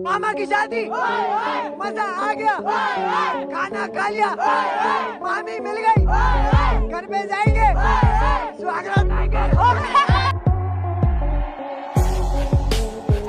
मामा की शादी, मजा आ गया, खाना खा लिया, मामी मिल गई, घर पे जाएंगे, स्वागत आएंगे।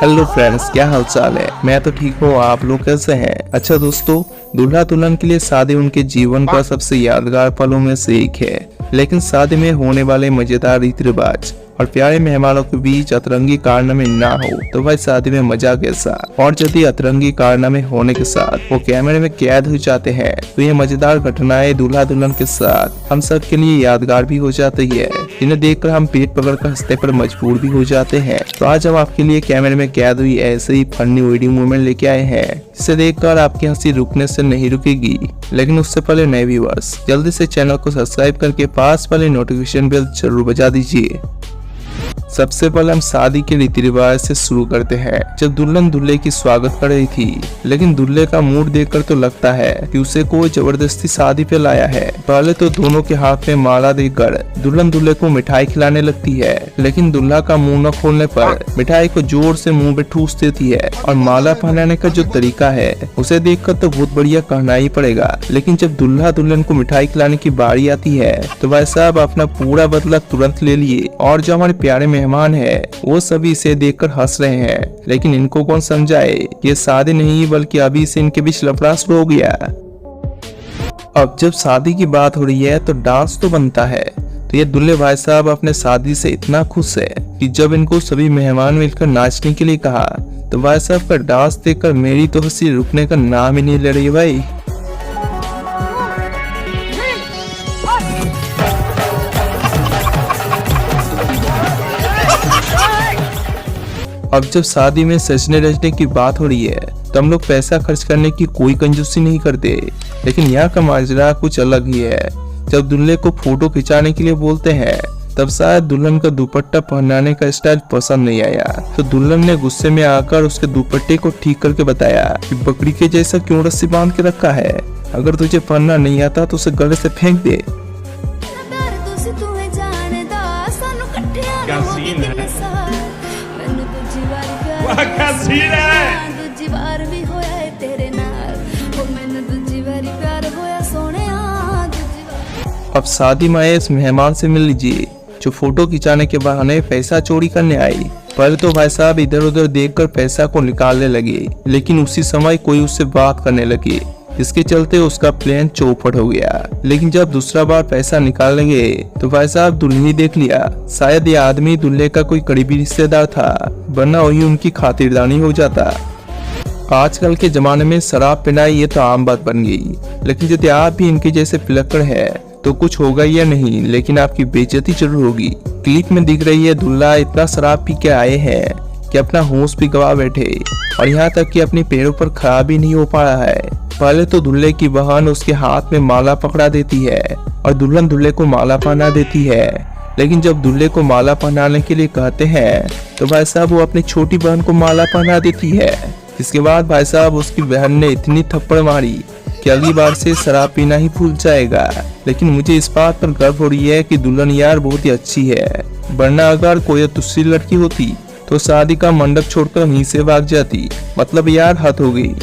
हेलो फ्रेंड्स, क्या हाल चाल है। मैं तो ठीक हूँ, आप लोग कैसे हैं। अच्छा दोस्तों, दूल्हा दुल्हन के लिए शादी उनके जीवन का सबसे यादगार पलों में से एक है। लेकिन शादी में होने वाले मजेदार रीति रिवाज और प्यारे मेहमानों के बीच अतरंगी कारनामे ना हो तो भाई शादी में मजा कैसा। और यदि अतरंगी कारनामे होने के साथ वो कैमरे में कैद हो जाते हैं तो ये मजेदार घटनाएं दूल्हा दुल्हन के साथ हम सब के लिए यादगार भी हो जाती है, जिन्हें देखकर हम पेट पकड़कर हंसने पर मजबूर भी हो जाते हैं। तो आज हम आपके लिए कैमरे में कैद हुई ऐसे ही फनी वीडियो मोमेंट लेके आए हैं, जिसे देखकर आपकी हंसी रुकने से नहीं रुकेगी। लेकिन उससे पहले नए व्यूअर्स जल्दी से चैनल को सब्सक्राइब करके पास वाले नोटिफिकेशन बेल जरूर बजा दीजिए। सबसे पहले हम शादी के रीति रिवाज से शुरू करते हैं। जब दुल्हन दूल्हे की स्वागत कर रही थी, लेकिन दूल्हे का मूड देखकर तो लगता है कि उसे कोई जबरदस्ती शादी पे लाया है। पहले तो दोनों के हाथ में माला देकर दुल्हन दूल्हे को मिठाई खिलाने लगती है, लेकिन दूल्हा का मुंह न खोलने पर मिठाई को जोर से मुंह पे ठूस देती है। और माला पहनाने का जो तरीका है उसे देखकर तो बहुत बढ़िया कहना ही पड़ेगा। लेकिन जब दूल्हा दुल्हन को मिठाई खिलाने की बारी आती है तो भाई साहब अपना पूरा बदला तुरंत ले लिए। और जो हमारे प्यारे मेहमान है वो सभी इसे देखकर हंस रहे हैं, लेकिन इनको कौन समझाए ये शादी नहीं बल्कि अभी से इनके बीच लफड़ा शुरू हो गया। अब जब शादी की बात हो रही है तो डांस तो बनता है। तो ये दूल्हे भाई साहब अपने शादी से इतना खुश है कि जब इनको सभी मेहमान मिलकर नाचने के लिए कहा तो भाई साहब का डांस देखकर मेरी तो हंसी रुकने का नाम ही नहीं ले रही भाई। अब जब शादी में सजने रजने की बात हो रही है तो हम लोग पैसा खर्च करने की कोई कंजूसी नहीं करते, लेकिन यहाँ का माजरा कुछ अलग ही है। जब दूल्हे को फोटो खिंचाने के लिए बोलते हैं तब शायद दुल्हन का दुपट्टा पहनाने का स्टाइल पसंद नहीं आया, तो दुल्हन ने गुस्से में आकर उसके दुपट्टे को ठीक करके बताया कि बकरी के जैसा क्यों रस्सी बांध के रखा है, अगर तुझे पहनना नहीं आता तो उसे गले से फेंक दे। क्या सीन है? क्या सीन है? अब शादी में आए इस मेहमान से मिल लीजिए जो फोटो खिंचाने के बहाने पैसा चोरी करने आई। पहले तो भाई साहब इधर उधर देखकर पैसा को निकालने लगे, लेकिन उसी समय कोई उससे बात करने लगे, इसके चलते उसका प्लान चौपट हो गया। लेकिन जब दूसरा बार पैसा निकालने गए तो भाई साहब दुल्हन देख लिया। शायद ये आदमी दूल्हे का कोई करीबी रिश्तेदार था, वरना वही उनकी खातिरदारी हो जाता। आजकल के जमाने में शराब पीना ये तो आम बात बन गई, लेकिन यदि आप भी इनके जैसे पिलक्कड़ है तो कुछ होगा या नहीं, लेकिन आपकी बेइज्जती जरूर होगी। क्लिप में दिख रही है दूल्हा इतना शराब पी के आए हैं कि अपना होश भी गवा बैठे, और यहाँ तक कि अपने पैरों पर खड़ा भी नहीं हो पा रहा है। पहले तो दूल्हे की बहन उसके हाथ में माला पकड़ा देती है और दुल्हन दूल्हे को माला पहना देती है। लेकिन जब दूल्हे को माला पहनाने के लिए कहते हैं तो भाई साहब वो अपनी छोटी बहन को माला पहना देती है। इसके बाद भाई साहब उसकी बहन ने इतनी थप्पड़ मारी कि अगली बार से शराब पीना ही भूल जाएगा। लेकिन मुझे इस बात पर गर्व हो रही है कि दुल्हन यार बहुत ही अच्छी है, वरना अगर कोई दूसरी लड़की होती तो शादी का मंडप छोड़कर वहीं से भाग जाती। मतलब यार हद हो गई।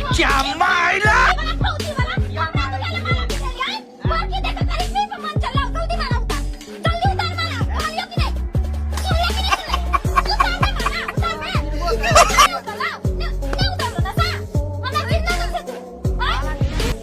क्या मायला?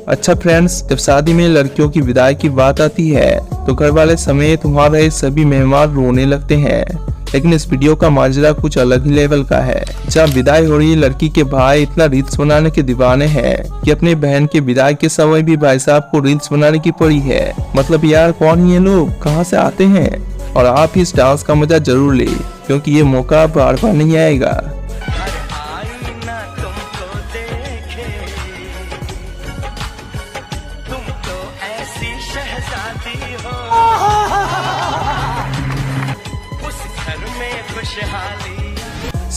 अच्छा फ्रेंड्स, जब शादी में लड़कियों की विदाई की बात आती है तो घर वाले समेत वहाँ रहे सभी मेहमान रोने लगते हैं। लेकिन इस वीडियो का माजरा कुछ अलग ही लेवल का है। जब विदाई हो रही लड़की के भाई इतना रील्स बनाने के दीवाने हैं कि अपने बहन के विदाई के समय भी भाई साहब को रील्स बनाने की पड़ी है। मतलब यार कौन ये लोग, कहाँ से आते हैं। और आप इस डांस का मजा जरूर ले, क्योंकि ये मौका बार बार नहीं आएगा।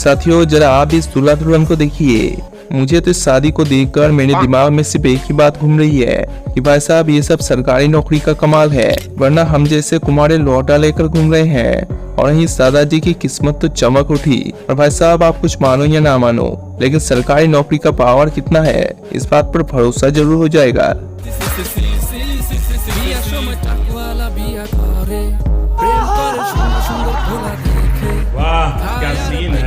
साथियों जरा आप इस दूल्हा दुल्हन को देखिए। मुझे तो इस शादी को देखकर मेरे दिमाग में सिर्फ एक ही बात घूम रही है कि भाई साहब ये सब सरकारी नौकरी का कमाल है, वरना हम जैसे कुमारे लौटा लेकर घूम रहे हैं। और इस दादाजी की किस्मत तो चमक उठी। और भाई साहब आप कुछ मानो या ना मानो, लेकिन सरकारी नौकरी का पावर कितना है इस बात पर भरोसा जरूर हो जाएगा। वाह क्या सीन है।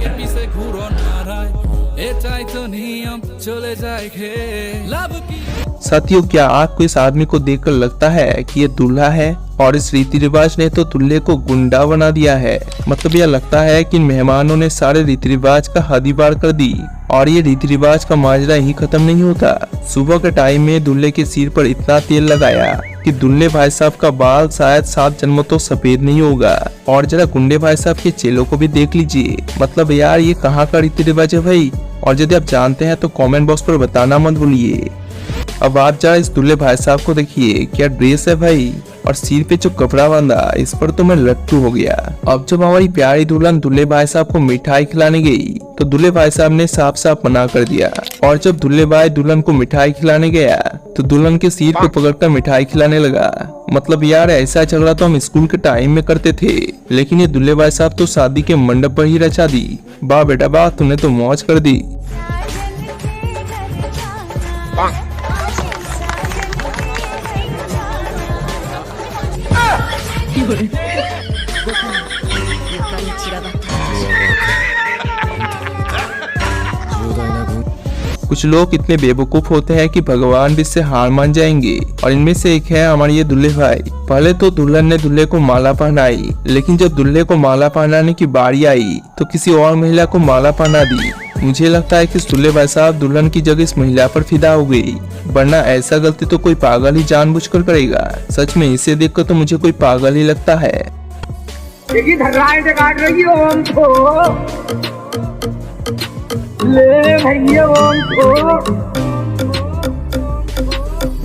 साथियों क्या आपको इस आदमी को देखकर लगता है कि ये दूल्हा है और इस रीति रिवाज ने तो दूल्हे को गुंडा बना दिया है? मतलब यह लगता है कि इन मेहमानों ने सारे रीति रिवाज का हद ही पार कर दी। और ये रीति रिवाज का माजरा ही खत्म नहीं होता। सुबह के टाइम में दूल्हे के सिर पर इतना तेल लगाया कि दूल्हे भाई साहब का बाल शायद 7 जन्मों तो सफेद नहीं होगा। और जरा गुंडे भाई साहब के चेलों को भी देख लीजिए। मतलब यार ये कहाँ का रीति रिवाज है भाई? और यदि आप जानते हैं तो कमेंट बॉक्स पर बताना मत भूलिए। अब आप जरा इस दूल्हे भाई साहब को देखिए, क्या ड्रेस है भाई, और सिर पे जो कपड़ा बांधा इस पर तो मैं लट्टू हो गया। अब जब हमारी प्यारी दुल्हन दूल्हे भाई साहब को मिठाई खिलाने गई तो दूल्हे भाई साहब ने साफ साफ मना कर दिया। और जब दूल्हे भाई दुल्हन को मिठाई खिलाने गया तो दुल्हन के सिर पे पकड़कर मिठाई खिलाने लगा। मतलब यार ऐसा झगड़ा तो हम स्कूल के टाइम में करते थे, लेकिन ये दूल्हे भाई साहब तो शादी के मंडप पर ही रचा दी। वाह बेटा वाह, तूने तो मौज कर दी। कुछ लोग इतने बेवकूफ होते हैं कि भगवान भी इससे हार मान जाएंगे, और इनमें से एक है हमारे ये दूल्हे भाई। पहले तो दुल्हन ने दूल्हे को माला पहनाई, लेकिन जब दूल्हे को माला पहनाने की बारी आई तो किसी और महिला को माला पहना दी। मुझे लगता है कि दूल्हे भाई साहब दुल्हन की जगह इस महिला पर फिदा हो गई, वरना ऐसा गलती तो कोई पागल ही जानबूझकर करेगा। सच में इसे देखकर तो मुझे कोई पागल ही लगता है। काट रही हो हमको, ले भैया हमको।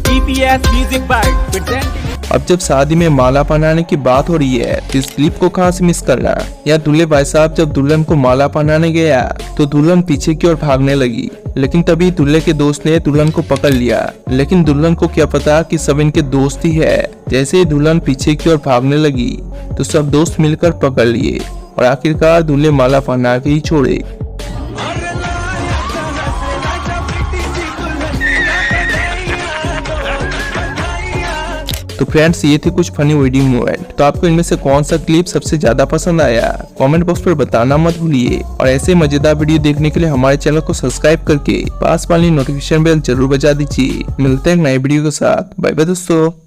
DPS Music by presenting। अब जब शादी में माला पहनाने की बात हो रही है तो इस क्लिप को कहाँ से मिस करना। या दूल्हे भाई साहब जब दुल्हन को माला पहनाने गया तो दुल्हन पीछे की ओर भागने लगी, लेकिन तभी दूल्हे के दोस्त ने दुल्हन को पकड़ लिया। लेकिन दुल्हन को क्या पता कि सब इनके दोस्त ही है। जैसे ही दुल्हन पीछे की ओर भागने लगी तो सब दोस्त मिलकर पकड़ लिए और आखिरकार दूल्हे माला पहना के ही छोड़े। तो फ्रेंड्स ये थे कुछ फनी वीडियो मोमेंट। तो आपको इनमें से कौन सा क्लिप सबसे ज्यादा पसंद आया कमेंट बॉक्स पर बताना मत भूलिए। और ऐसे मजेदार वीडियो देखने के लिए हमारे चैनल को सब्सक्राइब करके पास वाली नोटिफिकेशन बेल जरूर बजा दीजिए। मिलते हैं नए वीडियो के साथ। बाय बाय दोस्तों।